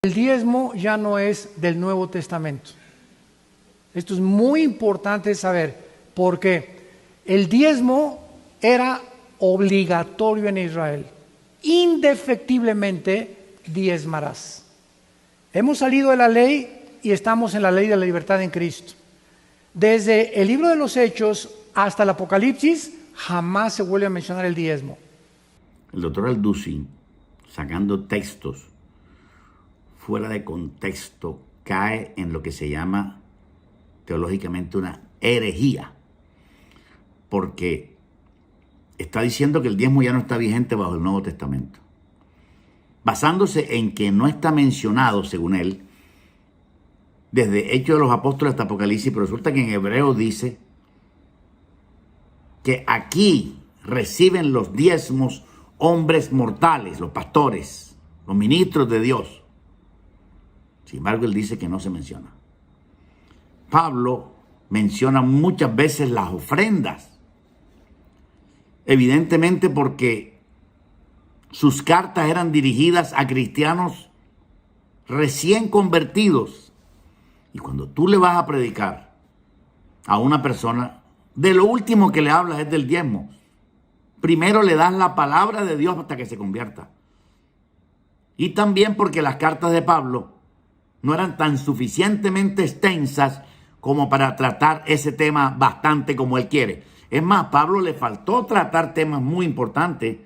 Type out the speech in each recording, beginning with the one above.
El diezmo ya no es del Nuevo Testamento. Esto es muy importante saber, porque el diezmo era obligatorio en Israel. Indefectiblemente diezmarás. Hemos salido de la ley y estamos en la ley de la libertad en Cristo. Desde el libro de los Hechos hasta el Apocalipsis, jamás se vuelve a mencionar el diezmo. El doctor Alducin, sacando textos fuera de contexto, cae en lo que se llama teológicamente una herejía, porque está diciendo que el diezmo ya no está vigente bajo el Nuevo Testamento, basándose en que no está mencionado, según él, desde Hechos de los Apóstoles hasta Apocalipsis, pero resulta que en Hebreo dice que aquí reciben los diezmos hombres mortales, los pastores, los ministros de Dios. Sin embargo, él dice que no se menciona. Pablo menciona muchas veces las ofrendas, evidentemente porque sus cartas eran dirigidas a cristianos recién convertidos. Y cuando tú le vas a predicar a una persona, de lo último que le hablas es del diezmo. Primero le das la palabra de Dios hasta que se convierta. Y también porque las cartas de Pablo no eran tan suficientemente extensas como para tratar ese tema bastante como él quiere. Es más, Pablo le faltó tratar temas muy importantes,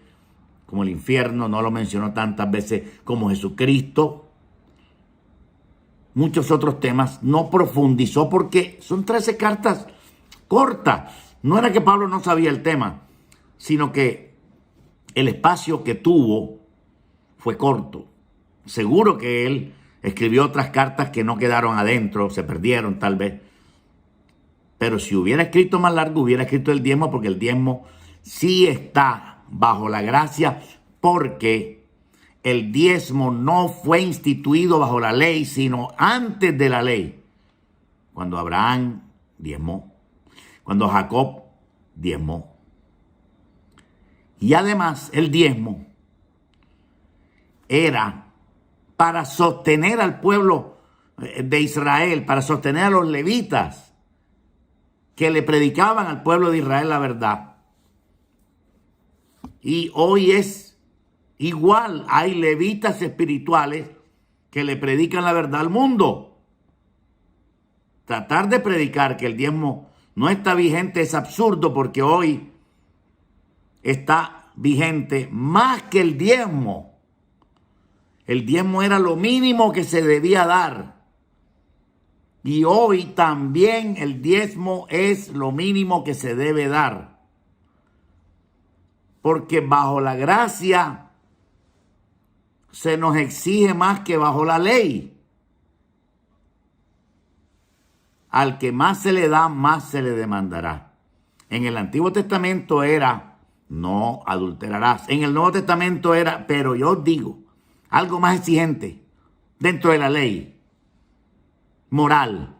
como el infierno, no lo mencionó tantas veces como Jesucristo. Muchos otros temas no profundizó porque son 13 cartas cortas. No era que Pablo no sabía el tema, sino que el espacio que tuvo fue corto. Seguro que él escribió otras cartas que no quedaron adentro, se perdieron tal vez. Pero si hubiera escrito más largo, hubiera escrito el diezmo, porque el diezmo sí está bajo la gracia, porque el diezmo no fue instituido bajo la ley, sino antes de la ley. Cuando Abraham diezmó, cuando Jacob diezmó. Y además el diezmo era para sostener al pueblo de Israel, para sostener a los levitas que le predicaban al pueblo de Israel la verdad. Y hoy es igual, hay levitas espirituales que le predican la verdad al mundo. Tratar de predicar que el diezmo no está vigente es absurdo, porque hoy está vigente más que el diezmo. El diezmo era lo mínimo que se debía dar. Y hoy también el diezmo es lo mínimo que se debe dar. Porque bajo la gracia se nos exige más que bajo la ley. Al que más se le da, más se le demandará. En el Antiguo Testamento era, no adulterarás. En el Nuevo Testamento era, pero yo os digo, algo más exigente dentro de la ley moral.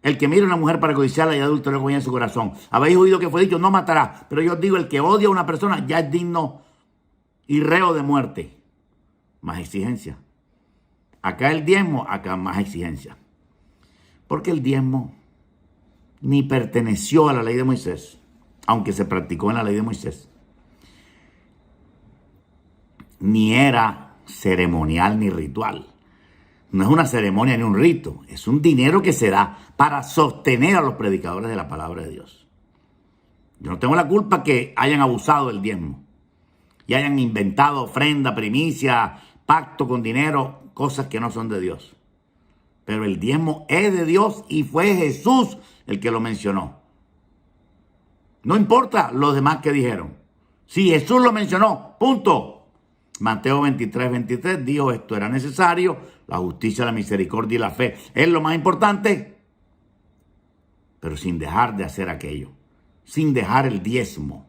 El que mire a una mujer para codiciarla y adulteró con ella en su corazón. Habéis oído que fue dicho, no matarás. Pero yo os digo, el que odia a una persona ya es digno y reo de muerte. Más exigencia. Acá el diezmo, acá más exigencia. Porque el diezmo ni perteneció a la ley de Moisés, aunque se practicó en la ley de Moisés. Ni era ceremonial ni ritual. No es una ceremonia ni un rito, es un dinero que se da para sostener a los predicadores de la palabra de Dios. Yo no tengo la culpa que hayan abusado del diezmo y hayan inventado ofrenda, primicia, pacto con dinero, cosas que no son de Dios. Pero el diezmo es de Dios y fue Jesús el que lo mencionó. No importa los demás que dijeron. Si Jesús lo mencionó, punto. Mateo 23 dijo, esto era necesario, la justicia, la misericordia y la fe es lo más importante, pero sin dejar de hacer aquello, sin dejar el diezmo,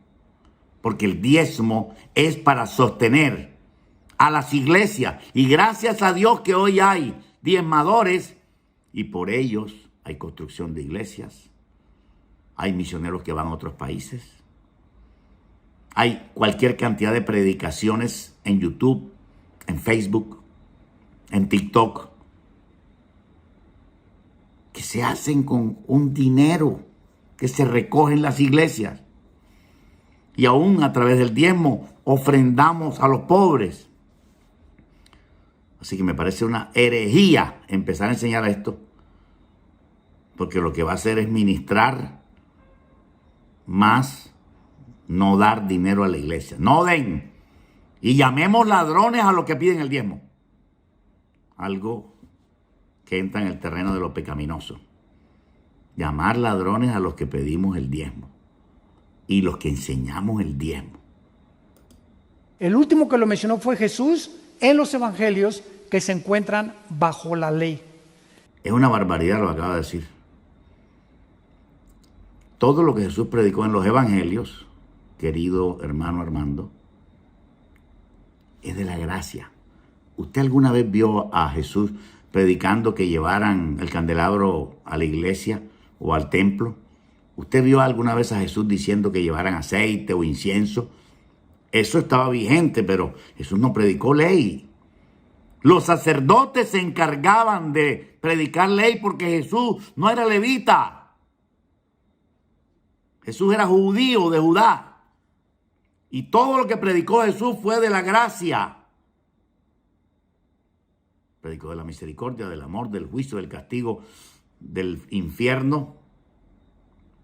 porque el diezmo es para sostener a las iglesias, y gracias a Dios que hoy hay diezmadores, y por ellos hay construcción de iglesias, hay misioneros que van a otros países. Hay cualquier cantidad de predicaciones en YouTube, en Facebook. en TikTok, que se hacen con un dinero que se recoge en las iglesias. Y aún a través del diezmo ofrendamos a los pobres. Así que me parece una herejía empezar a enseñar esto, porque lo que va a hacer es ministrar más, no dar dinero a la iglesia. No den. Y llamemos ladrones a los que piden el diezmo. Algo que entra en el terreno de lo pecaminoso. Llamar ladrones a los que pedimos el diezmo y los que enseñamos el diezmo. El último que lo mencionó fue Jesús en los evangelios, que se encuentran bajo la ley. Es una barbaridad lo que acaba de decir. Todo lo que Jesús predicó en los evangelios, querido hermano Armando, es de la gracia. ¿Usted alguna vez vio a Jesús predicando que llevaran el candelabro a la iglesia o al templo? ¿Usted vio alguna vez a Jesús diciendo que llevaran aceite o incienso? Eso estaba vigente, pero Jesús no predicó ley. Los sacerdotes se encargaban de predicar ley porque Jesús no era levita. Jesús era judío de Judá. Y todo lo que predicó Jesús fue de la gracia. Predicó de la misericordia, del amor, del juicio, del castigo, del infierno,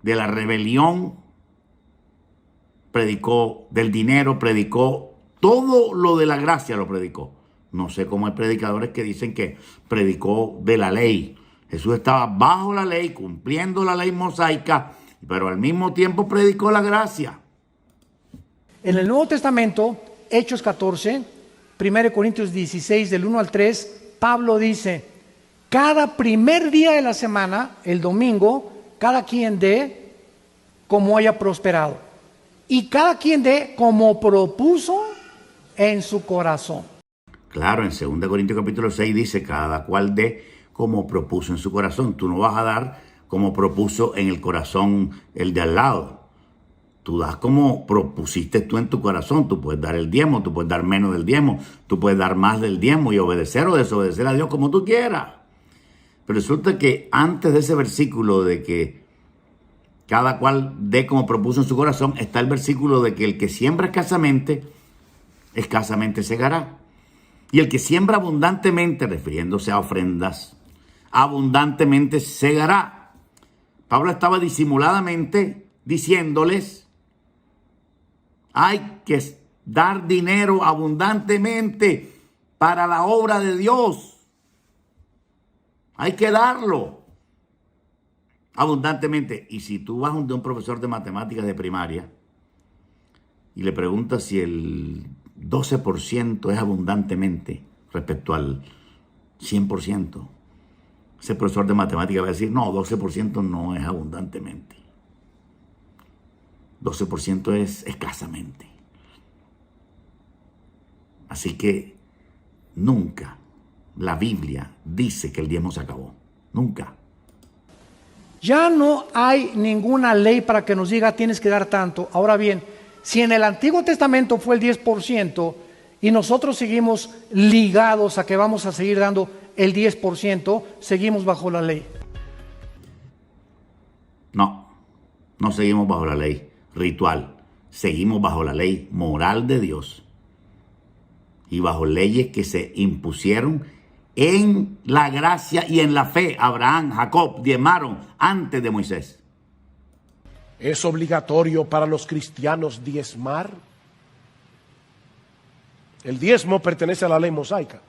de la rebelión. Predicó del dinero, predicó todo lo de la gracia, lo predicó. No sé cómo hay predicadores que dicen que predicó de la ley. Jesús estaba bajo la ley, cumpliendo la ley mosaica, pero al mismo tiempo predicó la gracia. En el Nuevo Testamento, Hechos 14, 1 Corintios 16, del 1 al 3, Pablo dice: cada primer día de la semana, el domingo, cada quien dé como haya prosperado, y cada quien dé como propuso en su corazón. Claro, en 2 Corintios capítulo 6 dice: cada cual dé como propuso en su corazón. Tú no vas a dar como propuso en el corazón el de al lado. Tú das como propusiste tú en tu corazón. Tú puedes dar el diezmo, tú puedes dar menos del diezmo, tú puedes dar más del diezmo y obedecer o desobedecer a Dios como tú quieras. Pero resulta que antes de ese versículo de que cada cual dé como propuso en su corazón, está el versículo de que el que siembra escasamente segará. Y el que siembra abundantemente, refiriéndose a ofrendas, abundantemente segará. Pablo estaba disimuladamente diciéndoles: hay que dar dinero abundantemente para la obra de Dios. Hay que darlo abundantemente. Y si tú vas de un profesor de matemáticas de primaria y le preguntas si el 12% es abundantemente respecto al 100%, ese profesor de matemáticas va a decir: no, 12% no es abundantemente. 12% es escasamente. Así que nunca la Biblia dice que el diezmo se acabó. Nunca. Ya no hay ninguna ley para que nos diga tienes que dar tanto. Ahora bien, si en el Antiguo Testamento fue el 10% y nosotros seguimos ligados a que vamos a seguir dando el 10%, seguimos bajo la ley. No seguimos bajo la ley ritual. Seguimos bajo la ley moral de Dios y bajo leyes que se impusieron en la gracia y en la fe. Abraham, Jacob diezmaron antes de Moisés. ¿Es obligatorio para los cristianos diezmar? El diezmo pertenece a la ley mosaica.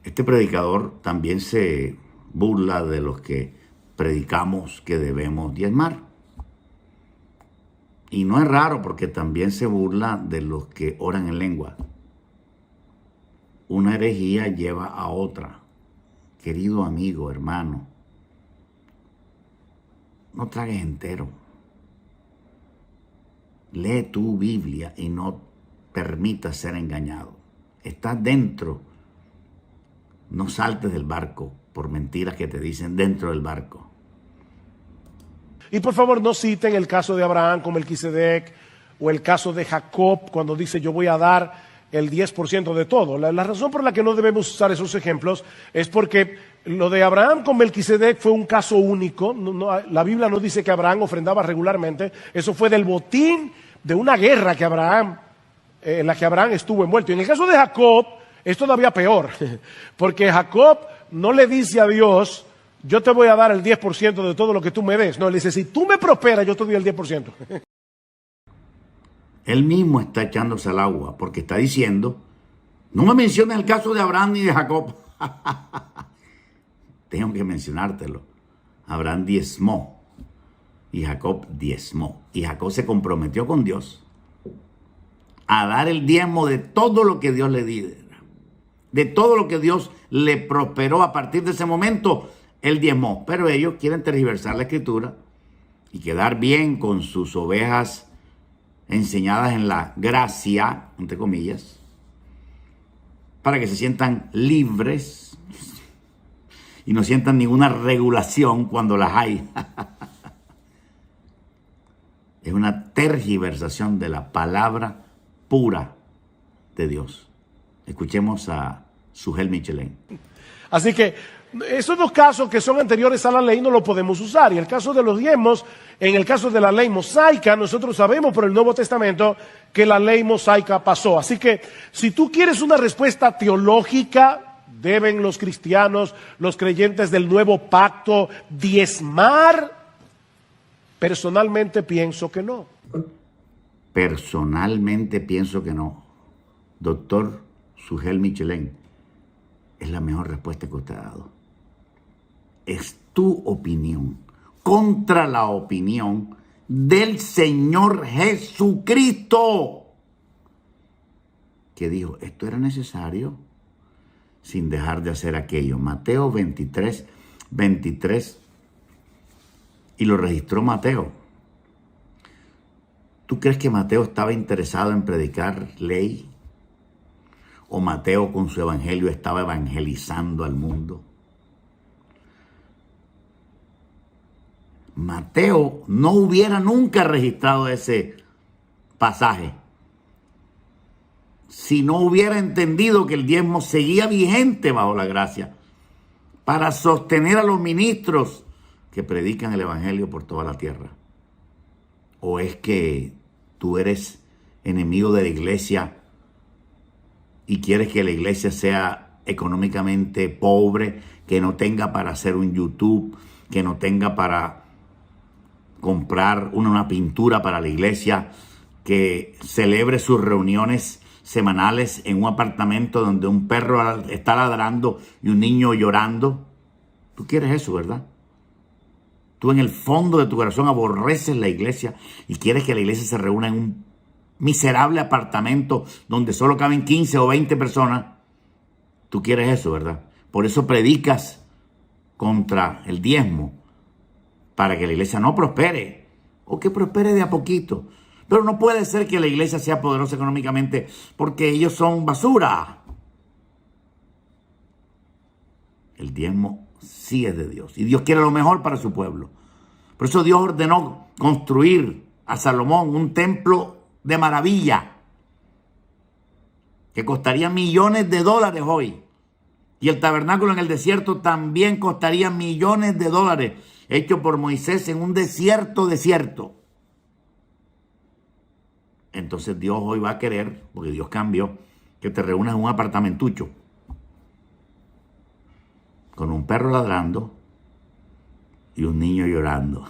Este predicador también se burla de los que predicamos que debemos diezmar. Y no es raro, porque también se burla de los que oran en lengua. Una herejía lleva a otra. Querido amigo, hermano, no tragues entero. Lee tu Biblia y no permitas ser engañado. Estás dentro. No saltes del barco por mentiras que te dicen dentro del barco. Y por favor no citen el caso de Abraham con Melquisedec o el caso de Jacob cuando dice yo voy a dar el 10% de todo. La razón por la que no debemos usar esos ejemplos es porque lo de Abraham con Melquisedec fue un caso único. La Biblia no dice que Abraham ofrendaba regularmente. Eso fue del botín de una guerra que en la que Abraham estuvo envuelto. Y en el caso de Jacob es todavía peor, porque Jacob no le dice a Dios: yo te voy a dar el 10% de todo lo que tú me des. No, él dice: si tú me prosperas, yo te doy el 10%. Él mismo está echándose al agua porque está diciendo: no me menciones el caso de Abraham ni de Jacob. Tengo que mencionártelo. Abraham diezmó y Jacob diezmó. Y Jacob se comprometió con Dios a dar el diezmo de todo lo que Dios le diera, de todo lo que Dios le prosperó. A partir de ese momento, él diezmó. Pero ellos quieren tergiversar la escritura y quedar bien con sus ovejas enseñadas en la gracia, entre comillas, para que se sientan libres y no sientan ninguna regulación cuando las hay. Es una tergiversación de la palabra pura de Dios. Escuchemos a Sujel Michelén. Así que esos dos casos que son anteriores a la ley no lo podemos usar. Y el caso de los diezmos, en el caso de la ley mosaica, nosotros sabemos por el Nuevo Testamento que la ley mosaica pasó. Así que si tú quieres una respuesta teológica, ¿deben los cristianos, los creyentes del nuevo pacto, diezmar? Personalmente pienso que no. Personalmente pienso que no. Doctor Sujel Michelén, es la mejor respuesta que usted ha dado. Es tu opinión contra la opinión del Señor Jesucristo, que dijo: esto era necesario sin dejar de hacer aquello. Mateo 23, 23, y lo registró Mateo. ¿Tú crees que Mateo estaba interesado en predicar ley? ¿O Mateo con su evangelio estaba evangelizando al mundo? Mateo no hubiera nunca registrado ese pasaje si no hubiera entendido que el diezmo seguía vigente bajo la gracia para sostener a los ministros que predican el evangelio por toda la tierra. ¿O es que tú eres enemigo de la iglesia y quieres que la iglesia sea económicamente pobre, que no tenga para hacer un YouTube, que no tenga para comprar una pintura para la iglesia, que celebre sus reuniones semanales en un apartamento donde un perro está ladrando y un niño llorando? Tú quieres eso, ¿verdad? Tú en el fondo de tu corazón aborreces la iglesia y quieres que la iglesia se reúna en un miserable apartamento donde solo caben 15 o 20 personas. Tú quieres eso, ¿verdad? Por eso predicas contra el diezmo, para que la iglesia no prospere, o que prospere de a poquito. Pero no puede ser que la iglesia sea poderosa económicamente porque ellos son basura. El diezmo sí es de Dios y Dios quiere lo mejor para su pueblo. Por eso Dios ordenó construir a Salomón un templo de maravilla que costaría millones de dólares hoy. Y el tabernáculo en el desierto también costaría millones de dólares, hecho por Moisés en un desierto. Entonces Dios hoy va a querer, porque Dios cambió, que te reúnas en un apartamentucho con un perro ladrando y un niño llorando.